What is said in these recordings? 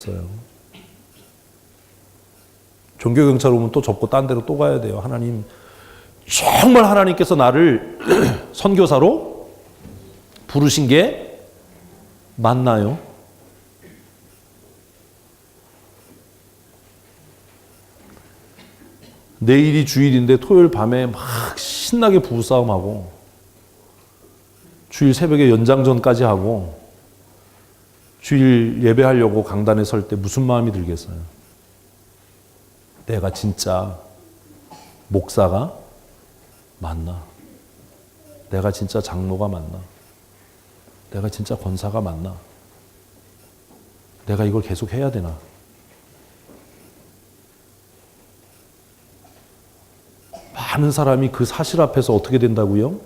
되겠어요. 종교경찰 오면 또 접고 딴 데로 또 가야 돼요. 하나님, 정말 하나님께서 나를 선교사로 부르신 게 맞나요? 내일이 주일인데 토요일 밤에 막 신나게 부부싸움하고 주일 새벽에 연장전까지 하고 주일 예배하려고 강단에 설 때 무슨 마음이 들겠어요? 내가 진짜 목사가 맞나? 내가 진짜 장로가 맞나? 내가 진짜 권사가 맞나? 내가 이걸 계속 해야 되나? 많은 사람이 그 사실 앞에서 어떻게 된다고요?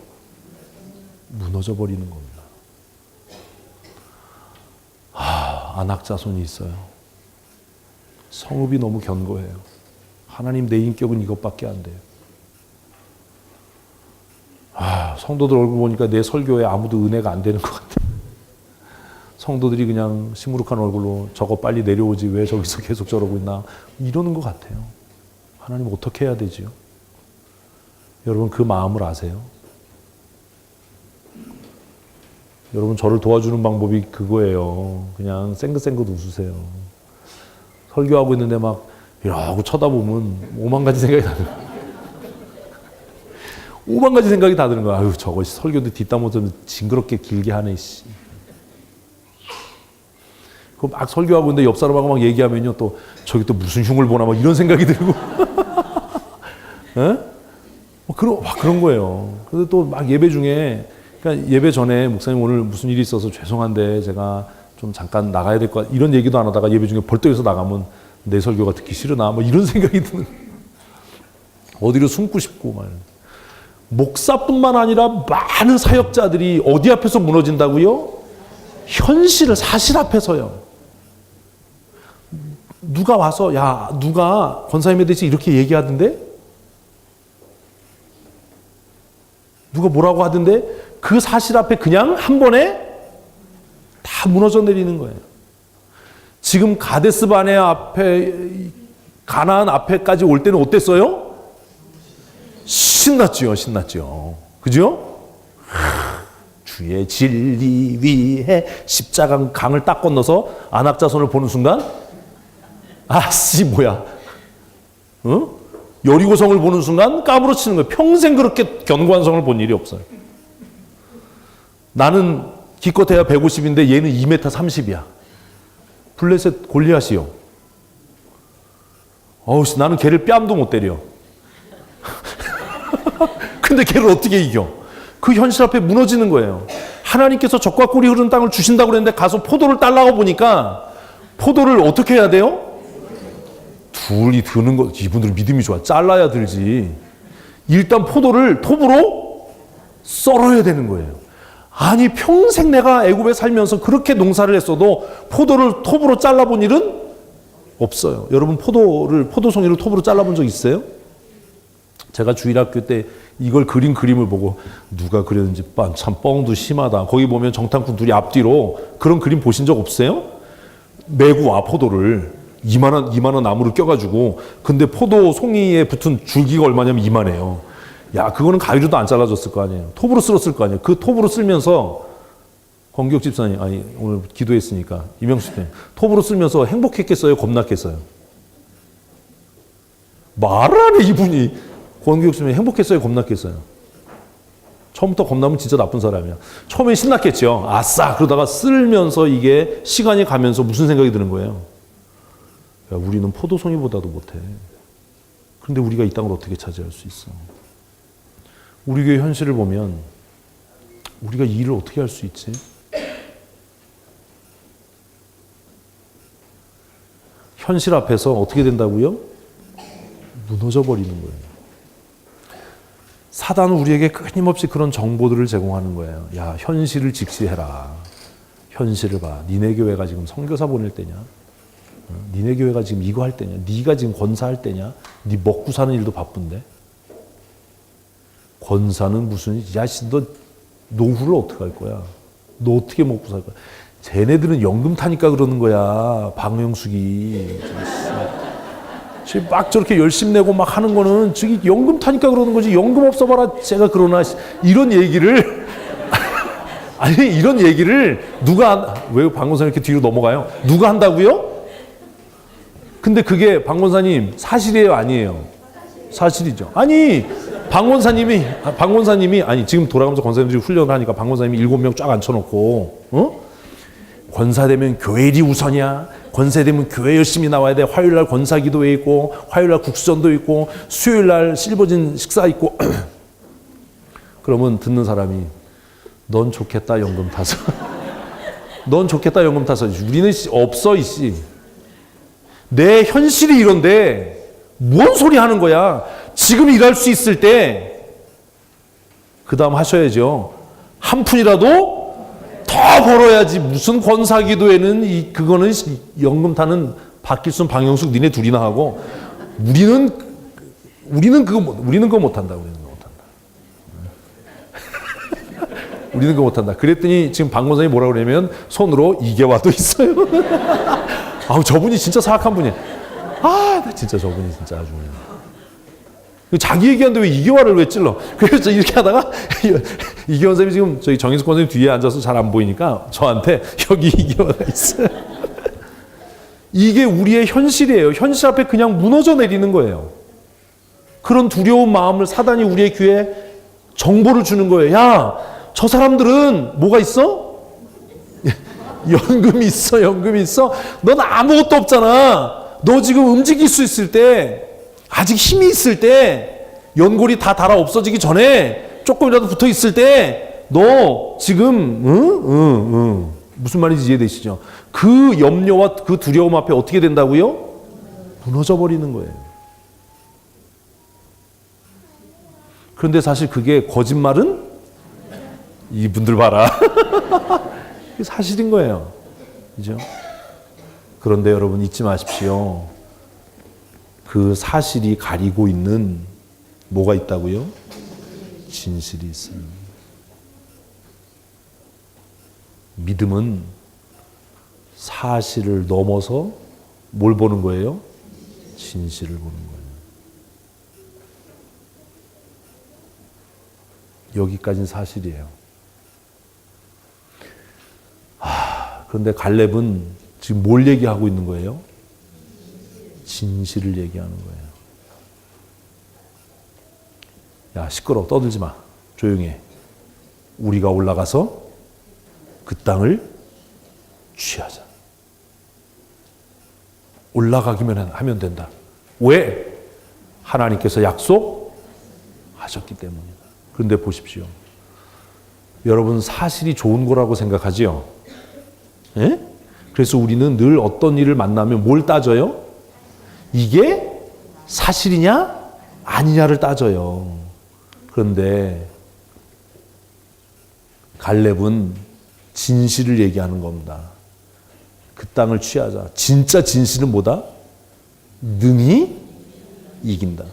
무너져 버리는 겁니다. 안악자손이 있어요. 성읍이 너무 견고해요. 하나님, 내 인격은 이것밖에 안 돼요. 성도들 얼굴 보니까 내 설교에 아무도 은혜가 안 되는 것 같아요. 성도들이 그냥 시무룩한 얼굴로 저거 빨리 내려오지 왜 저기서 계속 저러고 있나 이러는 것 같아요. 하나님, 어떻게 해야 되지요? 여러분, 그 마음을 아세요? 여러분, 저를 도와주는 방법이 그거예요. 그냥 쌩긋쌩긋 웃으세요. 설교하고 있는데 막 이러고 쳐다보면 5만 가지 생각이 나는 거예요. 5만 가지 생각이 다 드는 거야. 아유, 저거 설교도 뒷담화 좀 징그럽게 길게 하네, 씨. 그 막 설교하고 있는데 옆 사람하고 막 얘기하면요, 또 저기 또 무슨 흉을 보나 막 이런 생각이 들고. 에? 그런 거예요. 그래서 또 막 예배 중에, 그러니까 예배 전에 목사님 오늘 무슨 일이 있어서 죄송한데 제가 좀 잠깐 나가야 될 것 같아. 이런 얘기도 안 하다가 예배 중에 벌떡해서 나가면 내 설교가 듣기 싫으나 뭐 이런 생각이 드는. 어디로 숨고 싶고 막. 목사뿐만 아니라 많은 사역자들이 어디 앞에서 무너진다고요? 현실을, 사실 앞에서요. 누가 와서 야, 누가 권사님에 대해서 이렇게 얘기하던데? 누가 뭐라고 하던데? 그 사실 앞에 그냥 한 번에 다 무너져 내리는 거예요. 지금 가데스 바네아 앞에, 가나안 앞에까지 올 때는 어땠어요? 신났죠. 그죠? 주의 진리 위에 십자가 강을 딱 건너서 안악자손을 보는 순간, 뭐야? 여리고성을 보는 순간 까무러치는 거예요. 평생 그렇게 견고한 성을 본 일이 없어요. 나는 기껏해야 150인데 얘는 2m 30이야. 블레셋 골리앗이요. 나는 걔를 뺨도 못 때려. 근데 걔를 어떻게 이겨? 그 현실 앞에 무너지는 거예요. 하나님께서 적과 꿀이 흐르는 땅을 주신다고 그랬는데 가서 포도를 딸라고 보니까 포도를 어떻게 해야 돼요? 둘이 드는 거, 이분들은 믿음이 좋아. 잘라야 들지. 일단 포도를 톱으로 썰어야 되는 거예요. 아니, 평생 내가 애굽에 살면서 그렇게 농사를 했어도 포도를 톱으로 잘라본 일은 없어요. 여러분, 포도송이를 톱으로 잘라본 적 있어요? 제가 주일학교 때 이걸 그림을 보고 누가 그렸는지 참 뻥도 심하다. 거기 보면 정탐꾼 둘이 앞뒤로 그런 그림 보신 적 없어요? 메고 와, 포도를. 이만한 나무를 껴가지고. 근데 포도 송이에 붙은 줄기가 얼마냐면 이만해요. 야, 그거는 가위로도 안 잘라줬을 거 아니에요. 톱으로 쓸었을 거 아니에요. 그 톱으로 쓸면서 권기옥 집사님, 오늘 기도했으니까 이명수 때 톱으로 쓸면서 행복했겠어요? 겁났겠어요? 말을 안 해, 이분이. 권기옥 집사님 행복했어요? 겁났겠어요? 처음부터 겁나면 진짜 나쁜 사람이야. 처음엔 신났겠죠. 아싸! 그러다가 쓸면서 이게 시간이 가면서 무슨 생각이 드는 거예요? 야, 우리는 포도송이보다도 못해. 그런데 우리가 이 땅을 어떻게 차지할 수 있어? 우리 교회 현실을 보면 우리가 이 일을 어떻게 할 수 있지? 현실 앞에서 어떻게 된다고요? 무너져 버리는 거예요. 사단은 우리에게 끊임없이 그런 정보들을 제공하는 거예요. 야, 현실을 직시해라. 현실을 봐. 니네 교회가 지금 선교사 보낼 때냐? 니네 교회가 지금 이거 할 때냐? 니가 지금 권사할 때냐? 니 먹고 사는 일도 바쁜데? 권사는 무슨, 야, 너 노후를 어떻게 할 거야? 너 어떻게 먹고 살 거야? 쟤네들은 연금 타니까 그러는 거야. 박명숙이. 지금 막 저렇게 열심히 내고 막 하는 거는 저기 연금 타니까 그러는 거지. 연금 없어봐라 제가 그러나. 이런 얘기를 아니 이런 얘기를 왜 박원사님 이렇게 뒤로 넘어가요? 누가 한다고요? 근데 그게 박원사님 사실이에요, 아니에요? 사실이죠. 아니 박원사님이 아니 지금 돌아가면서 권사님들이 훈련을 하니까 박원사님이 7명 쫙 앉혀놓고 권사되면 교회 일이 우선이야. 권사되면 교회 열심히 나와야 돼. 화요일날 권사기도회 있고 화요일날 국수전도 있고 수요일날 실버진 식사 있고 그러면 듣는 사람이 넌 좋겠다 연금 타서 넌 좋겠다 연금 타서 우리는 없어 이씨. 내 현실이 이런데 뭔 소리 하는 거야. 지금 일할 수 있을 때 그 다음 하셔야죠. 한 푼이라도 더 벌어야지. 무슨 권사기도에는 그거는 연금 타는 박길순, 방영숙 니네 둘이나 하고 우리는 그거 못한다. 우리는 그거 못한다. 그랬더니 지금 박 권사님이 뭐라고 그러냐면 손으로 이계화도 있어요. 아우 저분이 진짜 사악한 분이야. 나 진짜 저분이 진짜 아주 그냥. 자기 얘기하는데 왜 이계화를 왜 찔러? 그래서 이렇게 하다가 이계화 선생님이 지금 저희 정인숙 권사님 뒤에 앉아서 잘 안 보이니까 저한테 여기 이계화가 있어요. 이게 우리의 현실이에요. 현실 앞에 그냥 무너져 내리는 거예요. 그런 두려운 마음을 사단이 우리의 귀에 정보를 주는 거예요. 야, 저 사람들은 뭐가 있어? 연금이 있어. 넌 아무것도 없잖아. 너 지금 움직일 수 있을 때, 아직 힘이 있을 때, 연골이 다 닳아 없어지기 전에 조금이라도 붙어 있을 때, 너 지금 무슨 말인지 이해되시죠? 그 염려와 그 두려움 앞에 어떻게 된다고요? 무너져 버리는 거예요. 그런데 사실 그게 거짓말은 이분들 봐라. 사실인 거예요. 그죠? 그런데 여러분 잊지 마십시오. 그 사실이 가리고 있는 뭐가 있다고요? 진실이 있어요. 믿음은 사실을 넘어서 뭘 보는 거예요? 진실을 보는 거예요. 여기까지는 사실이에요. 그런데 갈렙은 지금 뭘 얘기하고 있는 거예요? 진실을 얘기하는 거예요. 야, 시끄러워. 떠들지 마. 조용히 해. 우리가 올라가서 그 땅을 취하자. 올라가기만 하면 된다. 왜? 하나님께서 약속하셨기 때문이다. 그런데 보십시오. 여러분 사실이 좋은 거라고 생각하지요? 예? 그래서 우리는 늘 어떤 일을 만나면 뭘 따져요? 이게 사실이냐 아니냐를 따져요. 그런데 갈렙은 진실을 얘기하는 겁니다. 그 땅을 취하자. 진짜 진실은 뭐다? 능히 이긴다.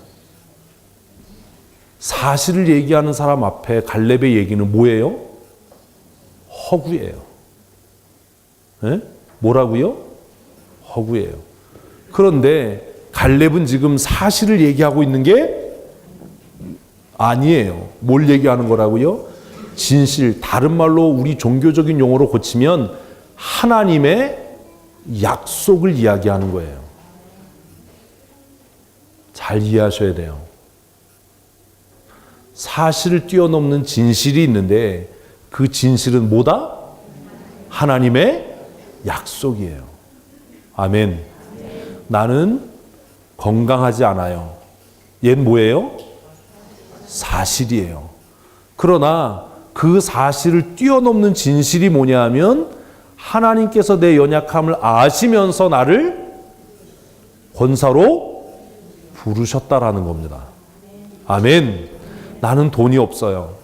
사실을 얘기하는 사람 앞에 갈렙의 얘기는 뭐예요? 허구예요. 네? 뭐라고요? 허구예요. 그런데 갈렙은 지금 사실을 얘기하고 있는 게 아니에요. 뭘 얘기하는 거라고요? 진실. 다른 말로 우리 종교적인 용어로 고치면 하나님의 약속을 이야기하는 거예요. 잘 이해하셔야 돼요. 사실을 뛰어넘는 진실이 있는데 그 진실은 뭐다? 하나님의 약속이에요. 아멘. 나는 건강하지 않아요. 얘는 뭐예요? 사실이에요. 그러나 그 사실을 뛰어넘는 진실이 뭐냐 하면 하나님께서 내 연약함을 아시면서 나를 권사로 부르셨다라는 겁니다. 아멘. 나는 돈이 없어요.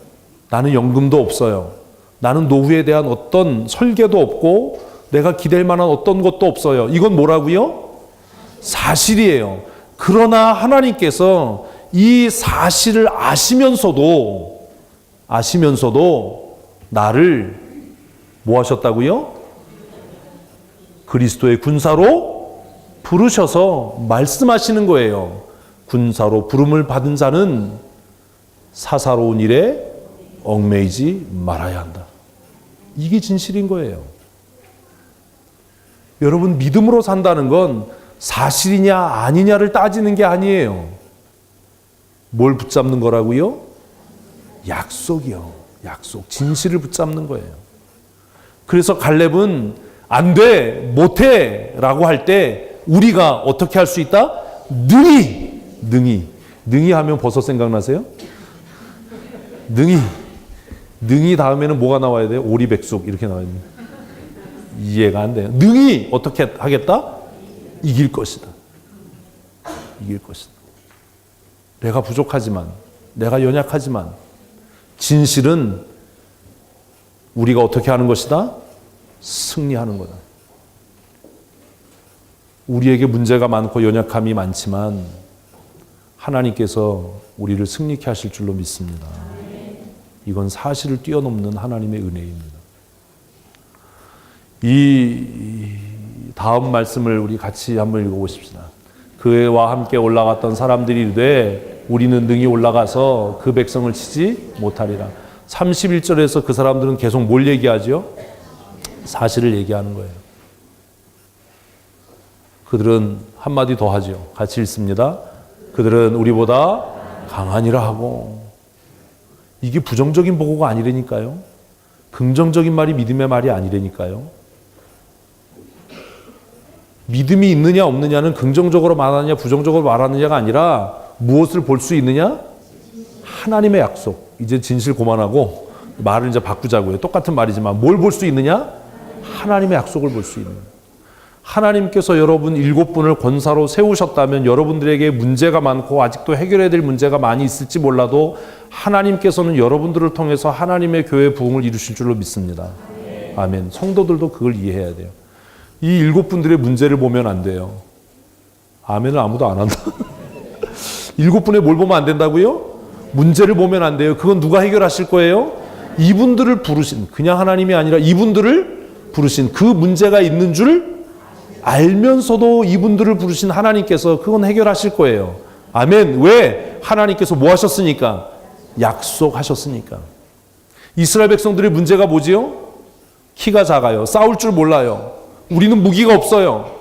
나는 연금도 없어요. 나는 노후에 대한 어떤 설계도 없고 내가 기댈 만한 어떤 것도 없어요. 이건 뭐라고요? 사실이에요. 그러나 하나님께서 이 사실을 아시면서도 나를 뭐 하셨다고요? 그리스도의 군사로 부르셔서 말씀하시는 거예요. 군사로 부름을 받은 자는 사사로운 일에 얽매이지 말아야 한다. 이게 진실인 거예요. 여러분, 믿음으로 산다는 건 사실이냐 아니냐를 따지는 게 아니에요. 뭘 붙잡는 거라고요? 약속이요. 약속. 진실을 붙잡는 거예요. 그래서 갈렙은 안 돼, 못 해 라고 할 때 우리가 어떻게 할 수 있다? 능히 하면 버섯 생각나세요? 능히 다음에는 뭐가 나와야 돼요? 오리백숙 이렇게 나와야 돼요. 이해가 안 돼요. 능히 어떻게 하겠다? 이길 것이다. 이길 것이다. 내가 부족하지만, 내가 연약하지만 진실은 우리가 어떻게 하는 것이다? 승리하는 거다. 우리에게 문제가 많고 연약함이 많지만 하나님께서 우리를 승리케 하실 줄로 믿습니다. 이건 사실을 뛰어넘는 하나님의 은혜입니다. 이 다음 말씀을 우리 같이 한번 읽어보십시다. 그와 함께 올라갔던 사람들이 이르되 우리는 능히 올라가서 그 백성을 치지 못하리라. 31절에서 그 사람들은 계속 뭘 얘기하죠? 사실을 얘기하는 거예요. 그들은 한마디 더 하죠. 같이 읽습니다. 그들은 우리보다 강하니라 하고. 이게 부정적인 보고가 아니라니까요. 긍정적인 말이 믿음의 말이 아니라니까요. 믿음이 있느냐 없느냐는 긍정적으로 말하느냐 부정적으로 말하느냐가 아니라 무엇을 볼 수 있느냐? 하나님의 약속. 이제 진실 그만하고 말을 이제 바꾸자고요. 똑같은 말이지만 뭘 볼 수 있느냐? 하나님의 약속을 볼 수 있는. 하나님께서 여러분 7분을 권사로 세우셨다면 여러분들에게 문제가 많고 아직도 해결해야 될 문제가 많이 있을지 몰라도 하나님께서는 여러분들을 통해서 하나님의 교회 부흥을 이루실 줄로 믿습니다. 아멘. 성도들도 그걸 이해해야 돼요. 이 7분들의 문제를 보면 안 돼요. 아멘을 아무도 안 한다. 7분의 뭘 보면 안 된다고요? 문제를 보면 안 돼요. 그건 누가 해결하실 거예요? 이분들을 부르신, 그냥 하나님이 아니라 이분들을 부르신, 그 문제가 있는 줄 알면서도 이분들을 부르신 하나님께서 그건 해결하실 거예요. 아멘. 왜? 하나님께서 뭐 하셨으니까? 약속하셨으니까. 이스라엘 백성들의 문제가 뭐지요? 키가 작아요. 싸울 줄 몰라요. 우리는 무기가 없어요.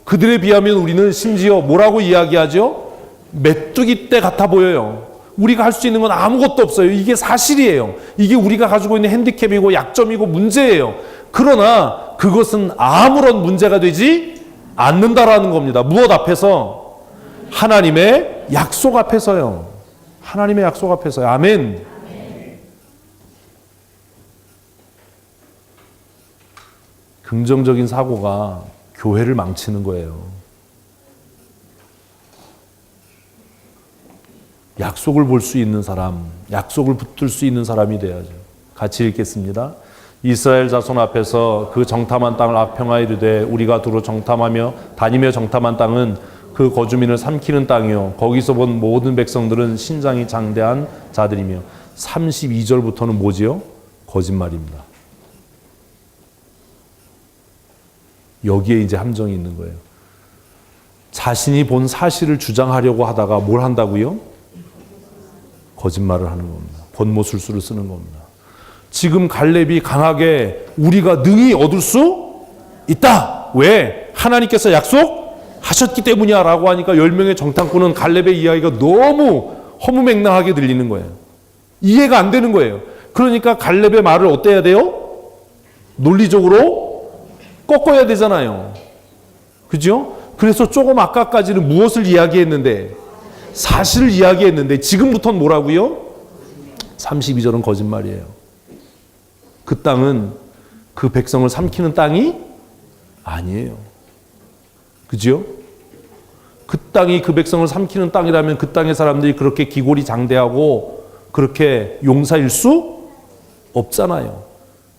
그들에 비하면 우리는 심지어 뭐라고 이야기하죠? 메뚜기 떼 같아 보여요. 우리가 할 수 있는 건 아무것도 없어요. 이게 사실이에요. 이게 우리가 가지고 있는 핸디캡이고 약점이고 문제예요. 그러나 그것은 아무런 문제가 되지 않는다라는 겁니다. 무엇 앞에서? 하나님의 약속 앞에서요. 하나님의 약속 앞에서요. 아멘. 긍정적인 사고가 교회를 망치는 거예요. 약속을 볼 수 있는 사람, 약속을 붙들 수 있는 사람이 돼야죠. 같이 읽겠습니다. 이스라엘 자손 앞에서 그 정탐한 땅을 악평하여 이르되 우리가 두루 정탐하며 다니며 정탐한 땅은 그 거주민을 삼키는 땅이요 거기서 본 모든 백성들은 신장이 장대한 자들이며. 32절부터는 뭐지요? 거짓말입니다. 여기에 이제 함정이 있는 거예요. 자신이 본 사실을 주장하려고 하다가 뭘 한다고요? 거짓말을 하는 겁니다. 권모술수를 쓰는 겁니다. 지금 갈렙이 강하게 우리가 능히 얻을 수 있다. 왜? 하나님께서 약속하셨기 때문이야 라고 하니까 10명의 정탐꾼은 갈렙의 이야기가 너무 허무맹랑하게 들리는 거예요. 이해가 안 되는 거예요. 그러니까 갈렙의 말을 어때야 돼요? 논리적으로 꺾어야 되잖아요. 그죠? 그래서 조금 아까까지는 무엇을 이야기했는데? 사실을 이야기했는데 지금부터는 뭐라고요? 32절은 거짓말이에요. 그 땅은 그 백성을 삼키는 땅이 아니에요. 그죠? 그 땅이 그 백성을 삼키는 땅이라면 그 땅의 사람들이 그렇게 기골이 장대하고 그렇게 용사일 수 없잖아요.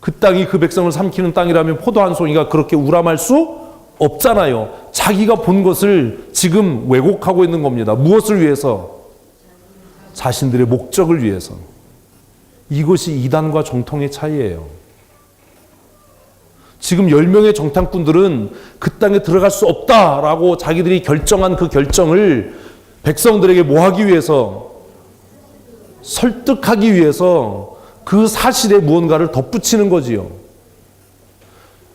그 땅이 그 백성을 삼키는 땅이라면 포도 한 송이가 그렇게 우람할 수 없잖아요. 자기가 본 것을 지금 왜곡하고 있는 겁니다. 무엇을 위해서? 자신들의 목적을 위해서. 이것이 이단과 정통의 차이예요. 지금 10명의 정탐꾼들은 그 땅에 들어갈 수 없다라고 자기들이 결정한 그 결정을 백성들에게 뭐 하기 위해서, 설득하기 위해서 그 사실에 무언가를 덧붙이는 거지요.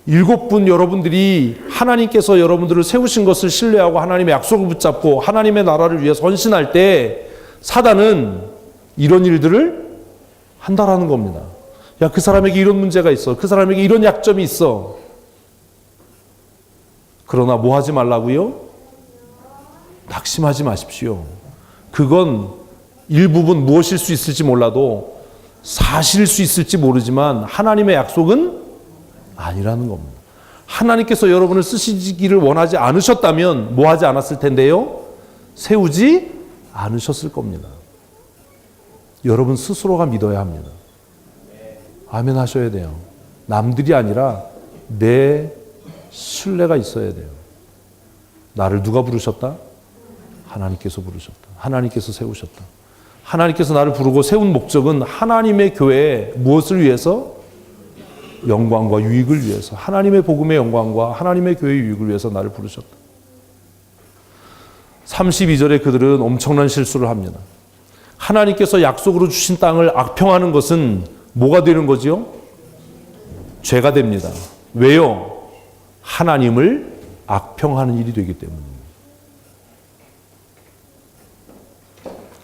7분 여러분들이 하나님께서 여러분들을 세우신 것을 신뢰하고 하나님의 약속을 붙잡고 하나님의 나라를 위해서 헌신할 때 사단은 이런 일들을 한다라는 겁니다. 야, 그 사람에게 이런 문제가 있어. 그 사람에게 이런 약점이 있어. 그러나 뭐 하지 말라고요? 낙심하지 마십시오. 그건 일부분 무엇일 수 있을지 몰라도 사실일 수 있을지 모르지만 하나님의 약속은 아니라는 겁니다. 하나님께서 여러분을 쓰시기를 원하지 않으셨다면 뭐 하지 않았을 텐데요? 세우지 않으셨을 겁니다. 여러분 스스로가 믿어야 합니다. 아멘 하셔야 돼요. 남들이 아니라 내 신뢰가 있어야 돼요. 나를 누가 부르셨다? 하나님께서 부르셨다. 하나님께서 세우셨다. 하나님께서 나를 부르고 세운 목적은 하나님의 교회에 무엇을 위해서? 영광과 유익을 위해서, 하나님의 복음의 영광과 하나님의 교회의 유익을 위해서 나를 부르셨다. 32절에 그들은 엄청난 실수를 합니다. 하나님께서 약속으로 주신 땅을 악평하는 것은 뭐가 되는 거지요? 죄가 됩니다. 왜요? 하나님을 악평하는 일이 되기 때문입니다.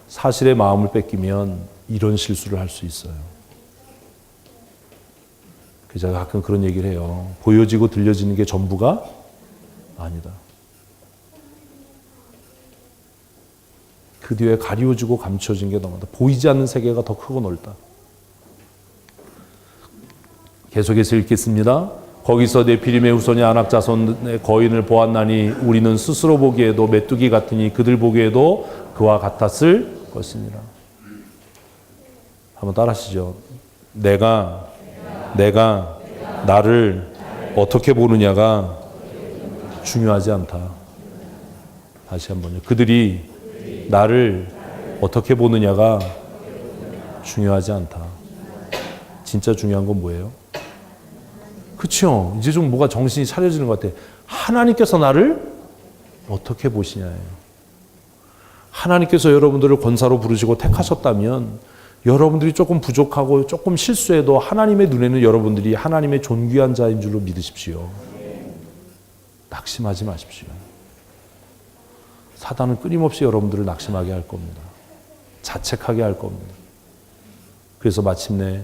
사실의 마음을 뺏기면 이런 실수를 할 수 있어요. 제가 가끔 그런 얘기를 해요. 보여지고 들려지는 게 전부가 아니다. 그 뒤에 가리워지고 감춰진 게 너무다. 보이지 않는 세계가 더 크고 넓다. 계속해서 읽겠습니다. 거기서 네피림의 후손이 아낙 자손의 거인을 보았나니 우리는 스스로 보기에도 메뚜기 같으니 그들 보기에도 그와 같았을 것이니라. 한번 따라하시죠. 내가 나를 어떻게 보느냐가 중요하지 않다. 다시 한번요. 그들이 나를 어떻게 보느냐가 중요하지 않다. 진짜 중요한 건 뭐예요? 그렇죠. 이제 좀 뭐가 정신이 차려지는 것 같아. 하나님께서 나를 어떻게 보시냐예요. 하나님께서 여러분들을 권사로 부르시고 택하셨다면 여러분들이 조금 부족하고 조금 실수해도 하나님의 눈에는 여러분들이 하나님의 존귀한 자인 줄로 믿으십시오. 낙심하지 마십시오. 사단은 끊임없이 여러분들을 낙심하게 할 겁니다. 자책하게 할 겁니다. 그래서 마침내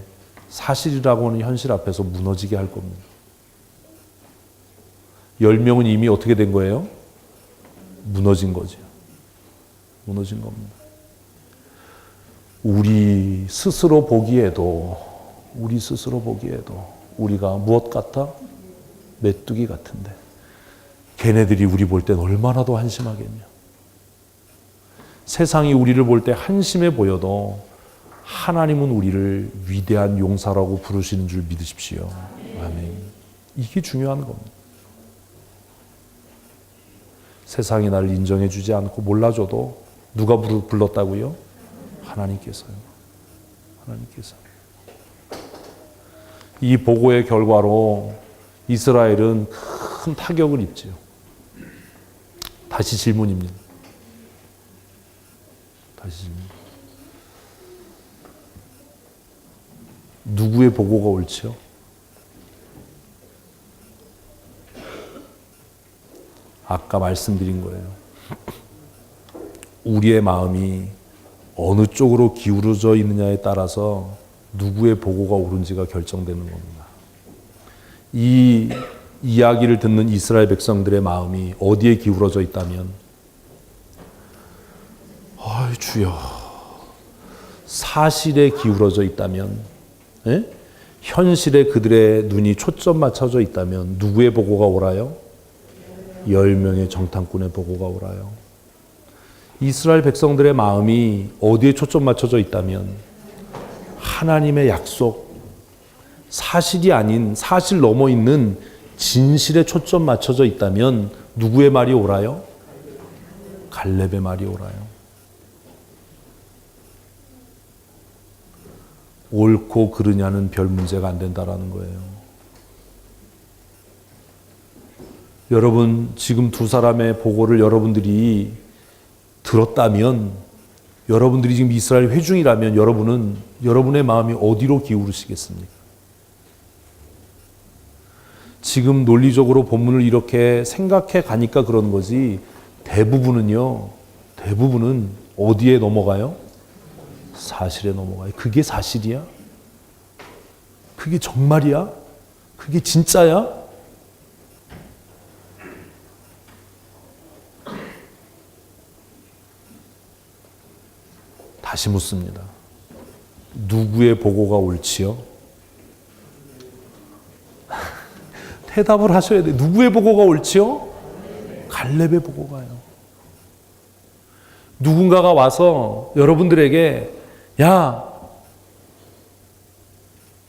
사실이라고 하는 현실 앞에서 무너지게 할 겁니다. 10명은 이미 어떻게 된 거예요? 무너진 거죠. 무너진 겁니다. 우리 스스로 보기에도 우리가 무엇 같아? 메뚜기 같은데 걔네들이 우리 볼 땐 얼마나 더 한심하겠냐. 세상이 우리를 볼 때 한심해 보여도 하나님은 우리를 위대한 용사라고 부르시는 줄 믿으십시오. 아멘. 이게 중요한 겁니다. 세상이 나를 인정해 주지 않고 몰라줘도 누가 불렀다고요? 하나님께서요. 하나님께서. 이 보고의 결과로 이스라엘은 큰 타격을 입지요. 다시 질문입니다. 다시 질문. 누구의 보고가 옳지요? 아까 말씀드린 거예요. 우리의 마음이 어느 쪽으로 기울어져 있느냐에 따라서 누구의 보고가 옳은지가 결정되는 겁니다. 이 이야기를 듣는 이스라엘 백성들의 마음이 어디에 기울어져 있다면, 주여, 사실에 기울어져 있다면, 현실에 그들의 눈이 초점 맞춰져 있다면 누구의 보고가 옳아요? 10명의 정탐꾼의 보고가 옳아요. 이스라엘 백성들의 마음이 어디에 초점 맞춰져 있다면 하나님의 약속, 사실이 아닌 사실 넘어 있는 진실에 초점 맞춰져 있다면 누구의 말이 옳아요? 갈렙의 말이 옳아요. 옳고 그르냐는 별 문제가 안 된다라는 거예요. 여러분, 지금 두 사람의 보고를 여러분들이 들었다면, 여러분들이 지금 이스라엘 회중이라면 여러분은 여러분의 마음이 어디로 기울으시겠습니까? 지금 논리적으로 본문을 이렇게 생각해 가니까 그런 거지, 대부분은 어디에 넘어가요? 사실에 넘어가요. 그게 사실이야? 그게 정말이야? 그게 진짜야? 다시 묻습니다. 누구의 보고가 옳지요? 대답을 하셔야 돼. 누구의 보고가 옳지요? 갈렙의 보고가요. 누군가가 와서 여러분들에게, 야,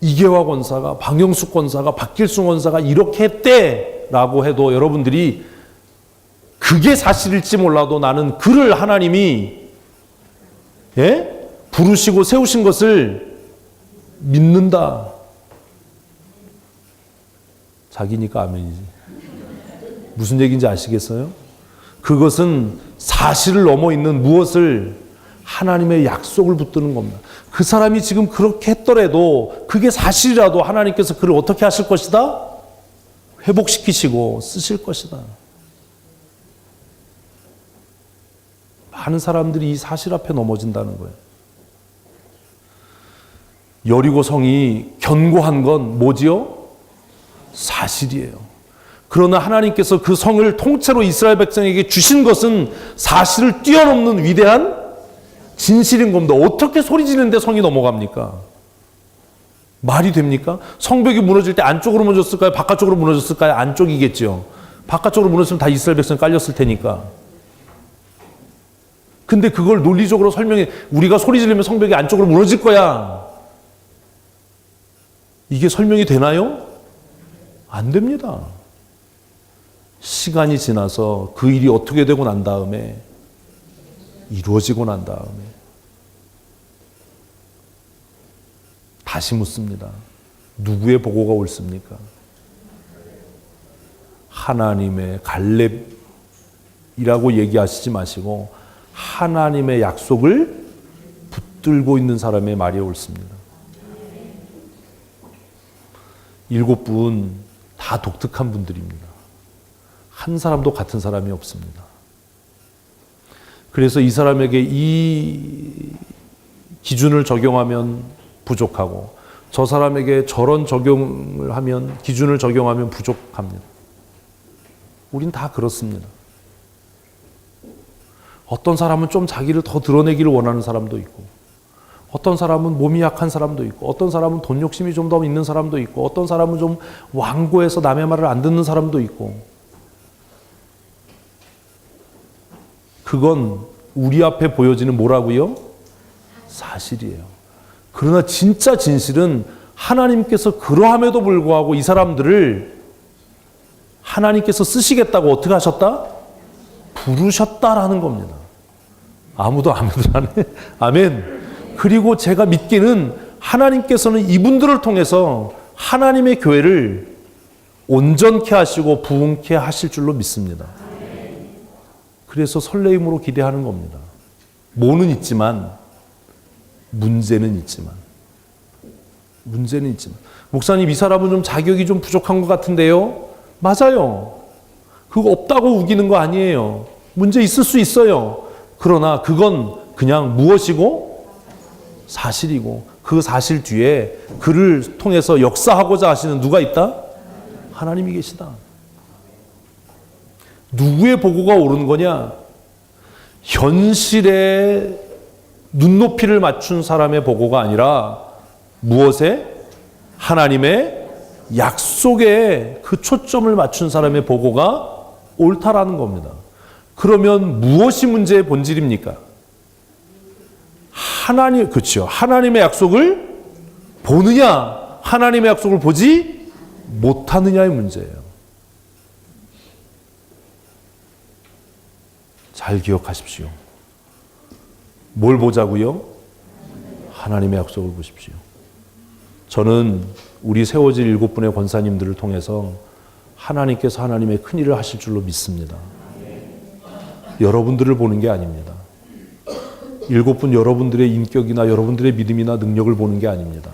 이계화 권사가, 방영숙 권사가, 박길순 권사가 이렇게 했대 라고 해도 여러분들이 그게 사실일지 몰라도 나는 그를 하나님이 부르시고 세우신 것을 믿는다. 자기니까 아멘이지. 무슨 얘기인지 아시겠어요? 그것은 사실을 넘어 있는 무엇을 하나님의 약속을 붙드는 겁니다. 그 사람이 지금 그렇게 했더라도 그게 사실이라도 하나님께서 그를 어떻게 하실 것이다? 회복시키시고 쓰실 것이다. 많은 사람들이 이 사실 앞에 넘어진다는 거예요. 여리고 성이 견고한 건 뭐지요? 사실이에요. 그러나 하나님께서 그 성을 통째로 이스라엘 백성에게 주신 것은 사실을 뛰어넘는 위대한 진실인 겁니다. 어떻게 소리 지르는데 성이 넘어갑니까? 말이 됩니까? 성벽이 무너질 때 안쪽으로 무너졌을까요? 바깥쪽으로 무너졌을까요? 안쪽이겠죠. 바깥쪽으로 무너졌으면 다 이스라엘 백성이 깔렸을 테니까. 근데 그걸 논리적으로 설명해, 우리가 소리 지르면 성벽이 안쪽으로 무너질 거야. 이게 설명이 되나요? 안 됩니다. 시간이 지나서 그 일이 어떻게 되고 난 다음에, 이루어지고 난 다음에 다시 묻습니다. 누구의 보고가 옳습니까? 하나님의, 갈렙이라고 얘기하시지 마시고 하나님의 약속을 붙들고 있는 사람의 말이 옳습니다. 7분 다 독특한 분들입니다. 한 사람도 같은 사람이 없습니다. 그래서 이 사람에게 이 기준을 적용하면 부족하고, 저 사람에게 저런 적용을 하면, 기준을 적용하면 부족합니다. 우린 다 그렇습니다. 어떤 사람은 좀 자기를 더 드러내기를 원하는 사람도 있고, 어떤 사람은 몸이 약한 사람도 있고, 어떤 사람은 돈 욕심이 좀 더 있는 사람도 있고, 어떤 사람은 좀 완고해서 남의 말을 안 듣는 사람도 있고, 그건 우리 앞에 보여지는 뭐라고요? 사실이에요. 그러나 진짜 진실은 하나님께서 그러함에도 불구하고 이 사람들을 하나님께서 쓰시겠다고 어떻게 하셨다? 부르셨다라는 겁니다. 아무도 아멘을 안 해? 아멘. 그리고 제가 믿기는 하나님께서는 이분들을 통해서 하나님의 교회를 온전케 하시고 부흥케 하실 줄로 믿습니다. 그래서 설레임으로 기대하는 겁니다. 뭐는 있지만, 문제는 있지만. 목사님, 이 사람은 좀 자격이 좀 부족한 것 같은데요? 맞아요. 그거 없다고 우기는 거 아니에요. 문제 있을 수 있어요. 그러나 그건 그냥 무엇이고? 사실이고, 그 사실 뒤에 그를 통해서 역사하고자 하시는 누가 있다? 하나님이 계시다. 누구의 보고가 옳은 거냐? 현실에 눈높이를 맞춘 사람의 보고가 아니라 무엇에? 하나님의 약속에 그 초점을 맞춘 사람의 보고가 옳다라는 겁니다. 그러면 무엇이 문제의 본질입니까? 그렇죠. 하나님의 약속을 보느냐, 하나님의 약속을 보지 못하느냐의 문제예요. 잘 기억하십시오. 뭘 보자고요? 하나님의 약속을 보십시오. 저는 우리 세워질 7분의 권사님들을 통해서 하나님께서 하나님의 큰일을 하실 줄로 믿습니다. 여러분들을 보는 게 아닙니다. 7분 여러분들의 인격이나 여러분들의 믿음이나 능력을 보는 게 아닙니다.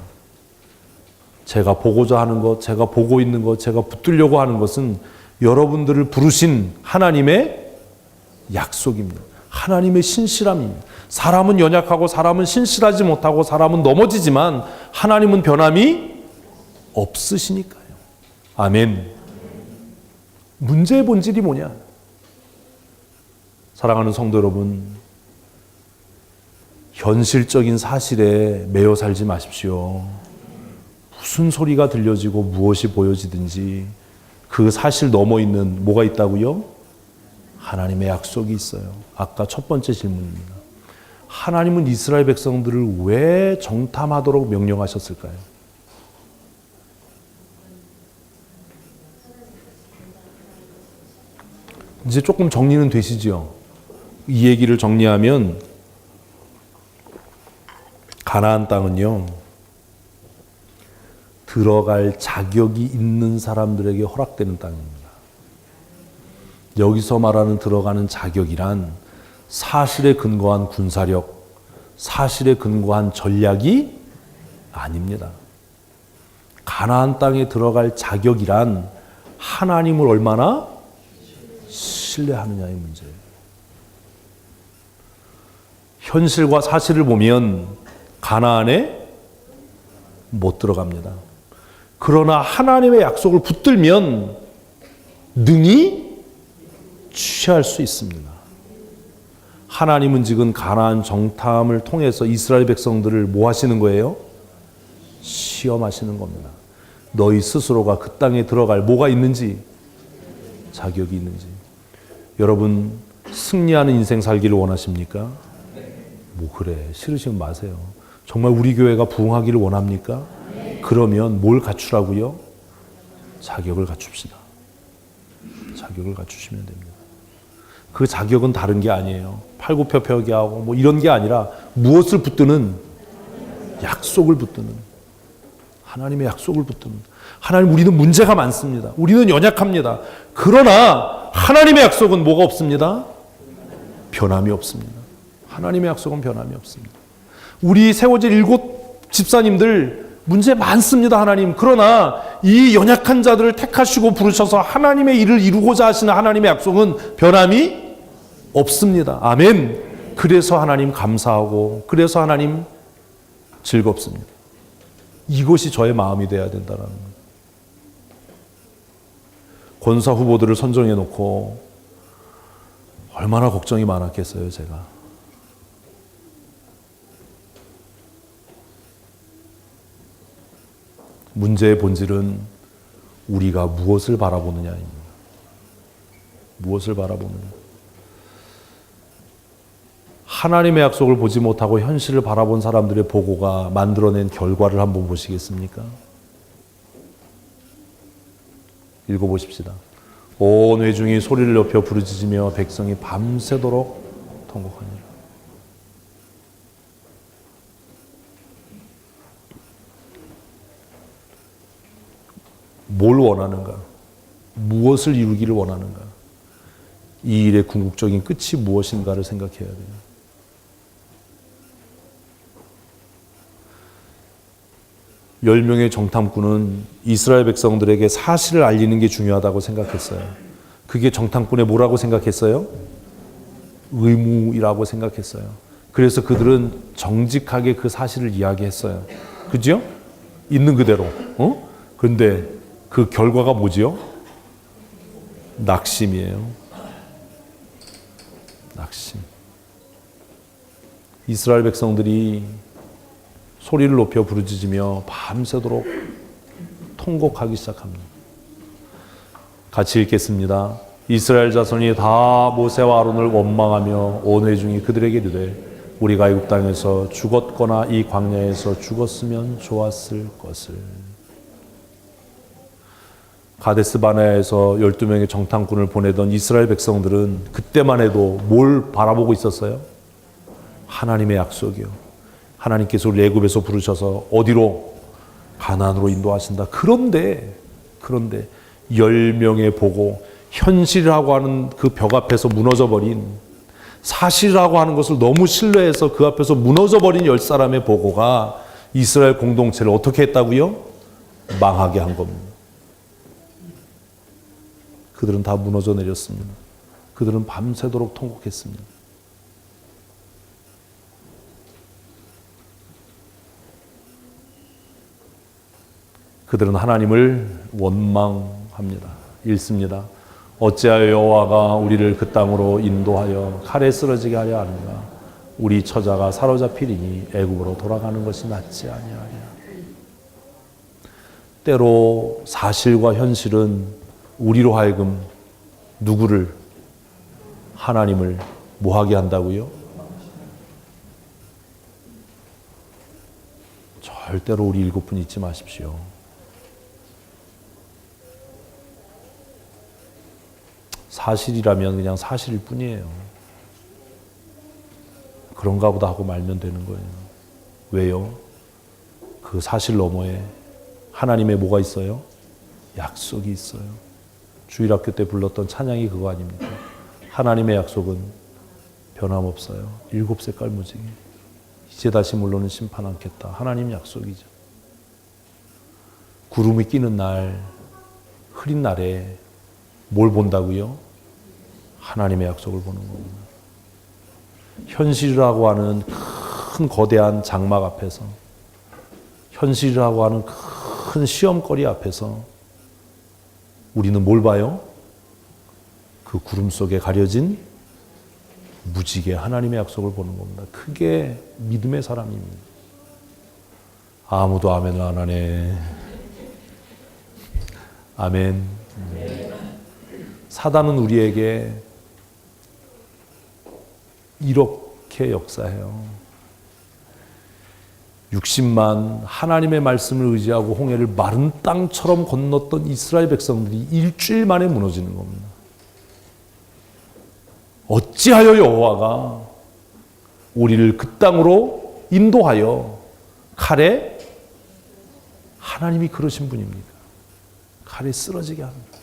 제가 보고자 하는 것, 제가 보고 있는 것, 제가 붙들려고 하는 것은 여러분들을 부르신 하나님의 약속입니다. 하나님의 신실함입니다. 사람은 연약하고 사람은 신실하지 못하고 사람은 넘어지지만 하나님은 변함이 없으시니까요. 아멘. 문제의 본질이 뭐냐? 사랑하는 성도 여러분, 현실적인 사실에 매여 살지 마십시오. 무슨 소리가 들려지고 무엇이 보여지든지 그 사실 넘어 있는 뭐가 있다고요? 하나님의 약속이 있어요. 아까 첫 번째 질문입니다. 하나님은 이스라엘 백성들을 왜 정탐하도록 명령하셨을까요? 이제 조금 정리는 되시죠? 이 얘기를 정리하면 가나안 땅은요, 들어갈 자격이 있는 사람들에게 허락되는 땅입니다. 여기서 말하는 들어가는 자격이란 사실에 근거한 군사력, 사실에 근거한 전략이 아닙니다. 가나안 땅에 들어갈 자격이란 하나님을 얼마나 신뢰하느냐의 문제예요. 현실과 사실을 보면 가나안에 못 들어갑니다. 그러나 하나님의 약속을 붙들면 능히 취할 수 있습니다. 하나님은 지금 가나안 정탐을 통해서 이스라엘 백성들을 뭐 하시는 거예요? 시험하시는 겁니다. 너희 스스로가 그 땅에 들어갈 뭐가 있는지, 자격이 있는지. 여러분, 승리하는 인생 살기를 원하십니까? 뭐 그래, 싫으시면 마세요. 정말 우리 교회가 부흥하기를 원합니까? 그러면 뭘 갖추라고요? 자격을 갖춥시다. 자격을 갖추시면 됩니다. 그 자격은 다른 게 아니에요. 팔굽혀펴기 하고 뭐 이런 게 아니라 무엇을 붙드는? 약속을 붙드는. 하나님의 약속을 붙드는. 하나님, 우리는 문제가 많습니다. 우리는 연약합니다. 그러나 하나님의 약속은 뭐가 없습니다? 변함이 없습니다. 하나님의 약속은 변함이 없습니다. 우리 세워질 7 집사님들 문제 많습니다, 하나님. 그러나 이 연약한 자들을 택하시고 부르셔서 하나님의 일을 이루고자 하시는 하나님의 약속은 변함이 없습니다. 아멘. 그래서 하나님 감사하고, 그래서 하나님 즐겁습니다. 이것이 저의 마음이 되어야 된다는 거예요. 권사 후보들을 선정해 놓고 얼마나 걱정이 많았겠어요, 제가. 문제의 본질은 우리가 무엇을 바라보느냐입니다. 무엇을 바라보느냐. 하나님의 약속을 보지 못하고 현실을 바라본 사람들의 보고가 만들어낸 결과를 한번 보시겠습니까? 읽어보십시다. 온 회중이 소리를 높여 부르짖으며 백성이 밤새도록 통곡하니라. 뭘 원하는가? 무엇을 이루기를 원하는가? 이 일의 궁극적인 끝이 무엇인가를 생각해야 돼요. 열 명의 정탐꾼은 이스라엘 백성들에게 사실을 알리는 게 중요하다고 생각했어요. 그게 정탐꾼의 뭐라고 생각했어요? 의무이라고 생각했어요. 그래서 그들은 정직하게 그 사실을 이야기했어요. 그죠? 있는 그대로. 그런데 그 결과가 뭐지요? 낙심이에요. 낙심. 이스라엘 백성들이 소리를 높여 부르짖으며 밤새도록 통곡하기 시작합니다. 같이 읽겠습니다. 이스라엘 자손이 다 모세와 아론을 원망하며 온 회중이 그들에게 이르되 우리가 애굽 땅에서 죽었거나 이 광야에서 죽었으면 좋았을 것을. 가데스 바네아에서 12명의 정탐꾼을 보내던 이스라엘 백성들은 그때만 해도 뭘 바라보고 있었어요? 하나님의 약속이요. 하나님께서 우리 애굽에서 부르셔서 어디로? 가나안으로 인도하신다. 그런데 10명의 보고, 현실이라고 하는 그 벽 앞에서 무너져버린, 사실이라고 하는 것을 너무 신뢰해서 그 앞에서 무너져버린 10사람의 보고가 이스라엘 공동체를 어떻게 했다고요? 망하게 한 겁니다. 그들은 다 무너져 내렸습니다. 그들은 밤새도록 통곡했습니다. 그들은 하나님을 원망합니다. 읽습니다. 어찌하여 여호와가 우리를 그 땅으로 인도하여 칼에 쓰러지게 하려 하는가? 우리 처자가 사로잡히리니 애굽으로 돌아가는 것이 낫지 아니하랴. 때로 사실과 현실은 우리로 하여금 누구를, 하나님을 뭐하게 한다고요? 절대로 우리 7분 잊지 마십시오. 사실이라면 그냥 사실일 뿐이에요. 그런가 보다 하고 말면 되는 거예요. 왜요? 그 사실 너머에 하나님의 뭐가 있어요? 약속이 있어요. 주일학교 때 불렀던 찬양이 그거 아닙니까? 하나님의 약속은 변함없어요. 7색깔 무지개. 이제 다시 물러는 심판 않겠다. 하나님 약속이죠. 구름이 끼는 날, 흐린 날에 뭘 본다고요? 하나님의 약속을 보는 겁니다. 현실이라고 하는 큰 거대한 장막 앞에서, 현실이라고 하는 큰 시험거리 앞에서 우리는 뭘 봐요? 그 구름 속에 가려진 무지개 하나님의 약속을 보는 겁니다. 그게 믿음의 사람입니다. 아무도 아멘을 안 하네. 아멘. 사단은 우리에게 이렇게 역사해요. 60만 하나님의 말씀을 의지하고 홍해를 마른 땅처럼 건넜던 이스라엘 백성들이 일주일 만에 무너지는 겁니다. 어찌하여 여호와가 우리를 그 땅으로 인도하여 칼에, 하나님이 그러신 분입니다. 칼에 쓰러지게 합니다.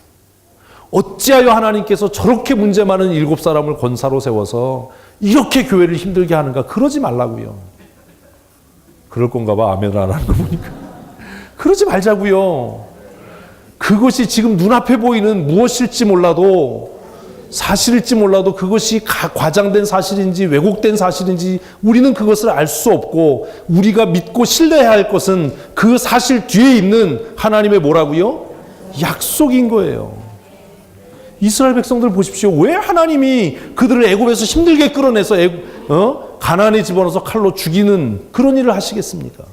어찌하여 하나님께서 저렇게 문제 많은 7사람을 권사로 세워서 이렇게 교회를 힘들게 하는가? 그러지 말라고요. 그럴 건가 봐. 아멘을 안 하는 거 보니까. 그러지 말자고요. 그것이 지금 눈앞에 보이는 무엇일지 몰라도, 사실일지 몰라도 그것이 과장된 사실인지 왜곡된 사실인지 우리는 그것을 알 수 없고, 우리가 믿고 신뢰해야 할 것은 그 사실 뒤에 있는 하나님의 뭐라고요? 약속인 거예요. 이스라엘 백성들 보십시오. 왜 하나님이 그들을 애굽에서 힘들게 끌어내서 가나안에 집어넣어서 칼로 죽이는 그런 일을 하시겠습니까?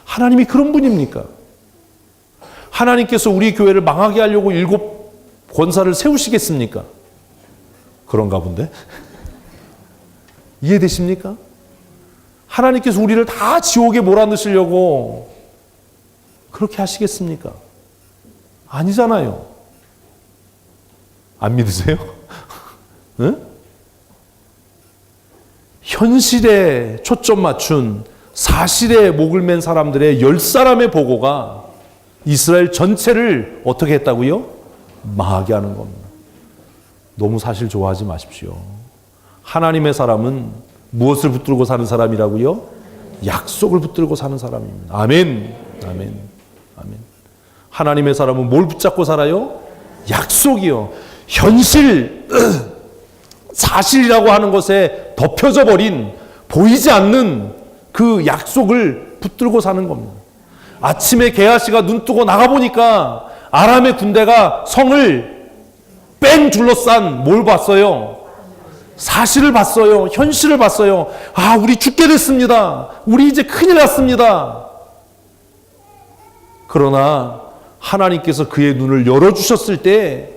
하나님이 그런 분입니까? 하나님께서 우리 교회를 망하게 하려고 7 권사를 세우시겠습니까? 그런가 본데? 이해되십니까? 하나님께서 우리를 다 지옥에 몰아넣으시려고 그렇게 하시겠습니까? 아니잖아요. 안 믿으세요? 응? 현실에 초점 맞춘 사실에 목을 맨 사람들의 10사람의 보고가 이스라엘 전체를 어떻게 했다고요? 망하게 하는 겁니다. 너무 사실 좋아하지 마십시오. 하나님의 사람은 무엇을 붙들고 사는 사람이라고요? 약속을 붙들고 사는 사람입니다. 아멘. 아멘. 아멘. 하나님의 사람은 뭘 붙잡고 살아요? 약속이요. 현실, 사실이라고 하는 것에 덮여져 버린, 보이지 않는 그 약속을 붙들고 사는 겁니다. 아침에 게하시가 눈 뜨고 나가보니까 아람의 군대가 성을 뺑 둘러싼 뭘 봤어요? 사실을 봤어요. 현실을 봤어요. 아, 우리 죽게 됐습니다. 우리 이제 큰일 났습니다. 그러나 하나님께서 그의 눈을 열어주셨을 때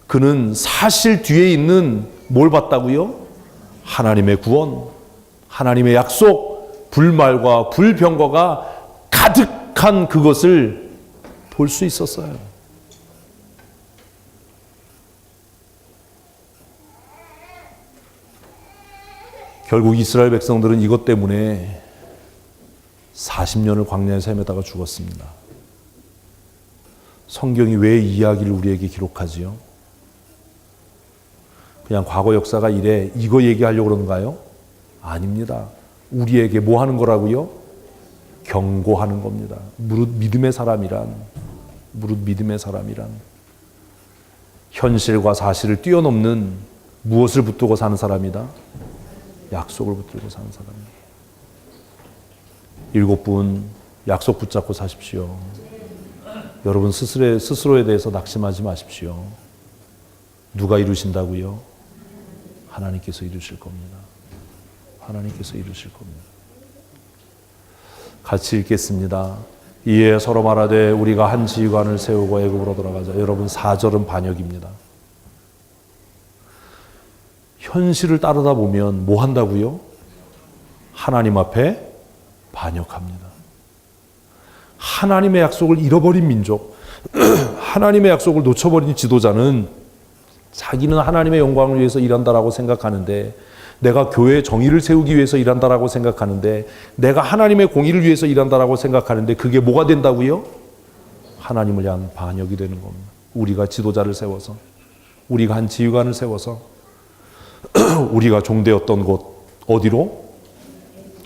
그는 사실 뒤에 있는 뭘 봤다고요? 하나님의 구원, 하나님의 약속, 불말과 불병거가 가득한 그것을 볼 수 있었어요. 결국 이스라엘 백성들은 이것 때문에 40년을 광야에서 헤매다가 죽었습니다. 성경이 왜 이 이야기를 우리에게 기록하지요? 그냥 과거 역사가 이래 이거 얘기하려고 그러는가요? 아닙니다. 우리에게 뭐 하는 거라고요? 경고하는 겁니다. 무릇 믿음의 사람이란 현실과 사실을 뛰어넘는 무엇을 붙들고 사는 사람이다? 약속을 붙들고 사는 사람입니다. 7분 약속 붙잡고 사십시오. 여러분 스스로에 대해서 낙심하지 마십시오. 누가 이루신다고요? 하나님께서 이루실 겁니다. 하나님께서 이루실 겁니다. 같이 읽겠습니다. 이에 서로 말하되 우리가 한 지휘관을 세우고 애굽으로 돌아가자. 여러분 4절은 반역입니다. 현실을 따르다 보면 뭐 한다고요? 하나님 앞에 반역합니다. 하나님의 약속을 잃어버린 민족, 하나님의 약속을 놓쳐버린 지도자는 자기는 하나님의 영광을 위해서 일한다라고 생각하는데, 내가 교회의 정의를 세우기 위해서 일한다라고 생각하는데, 내가 하나님의 공의를 위해서 일한다라고 생각하는데, 그게 뭐가 된다고요? 하나님을 향한 반역이 되는 겁니다. 우리가 지도자를 세워서, 우리가 한 지휘관을 세워서 우리가 종되었던 곳 어디로?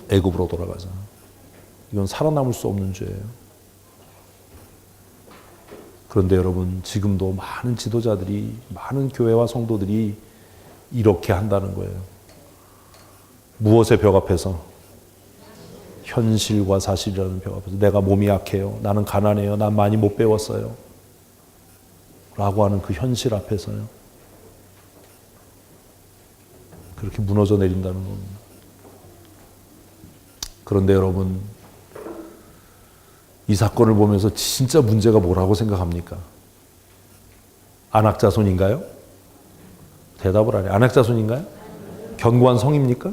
애굽으로 돌아가자. 이건 살아남을 수 없는 죄예요. 그런데 여러분, 지금도 많은 지도자들이, 많은 교회와 성도들이 이렇게 한다는 거예요. 무엇의 벽 앞에서? 현실과 사실이라는 벽 앞에서. 내가 몸이 약해요. 나는 가난해요. 난 많이 못 배웠어요. 라고 하는 그 현실 앞에서요. 그렇게 무너져 내린다는 겁니다. 그런데 여러분, 이 사건을 보면서 진짜 문제가 뭐라고 생각합니까? 안악자손인가요? 대답을 안 해요. 안악자손인가요? 견고한 성입니까?